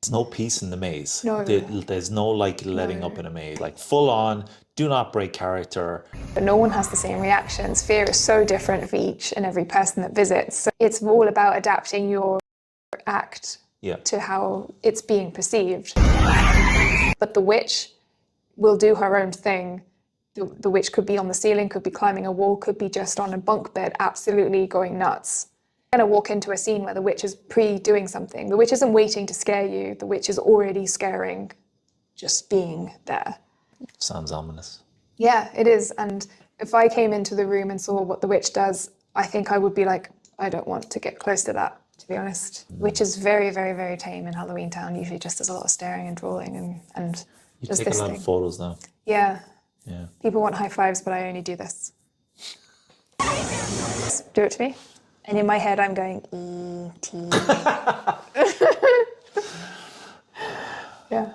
There's no peace in the maze. No. There's no like letting up in a maze. Like full on, do not break character. But no one has the same reactions. Fear is so different for each and every person that visits. So it's all about adapting your act to how it's being perceived. But the witch will do her own thing. The witch could be on the ceiling, could be climbing a wall, could be just on a bunk bed, absolutely going nuts. You're going to walk into a scene where the witch is pre-doing something. The witch isn't waiting to scare you. The witch is already scaring, just being there. Sounds ominous. Yeah, it is. And if I came into the room and saw what the witch does, I think I would be like, I don't want to get close to that, to be honest. Witch is very, very, very tame in Halloween Town. Usually just does a lot of staring and drooling and You does take a this lot thing. of photos now. Yeah. Yeah. People want high fives, but I only do this. Do it to me. And in my head, I'm going, E.T. Yeah.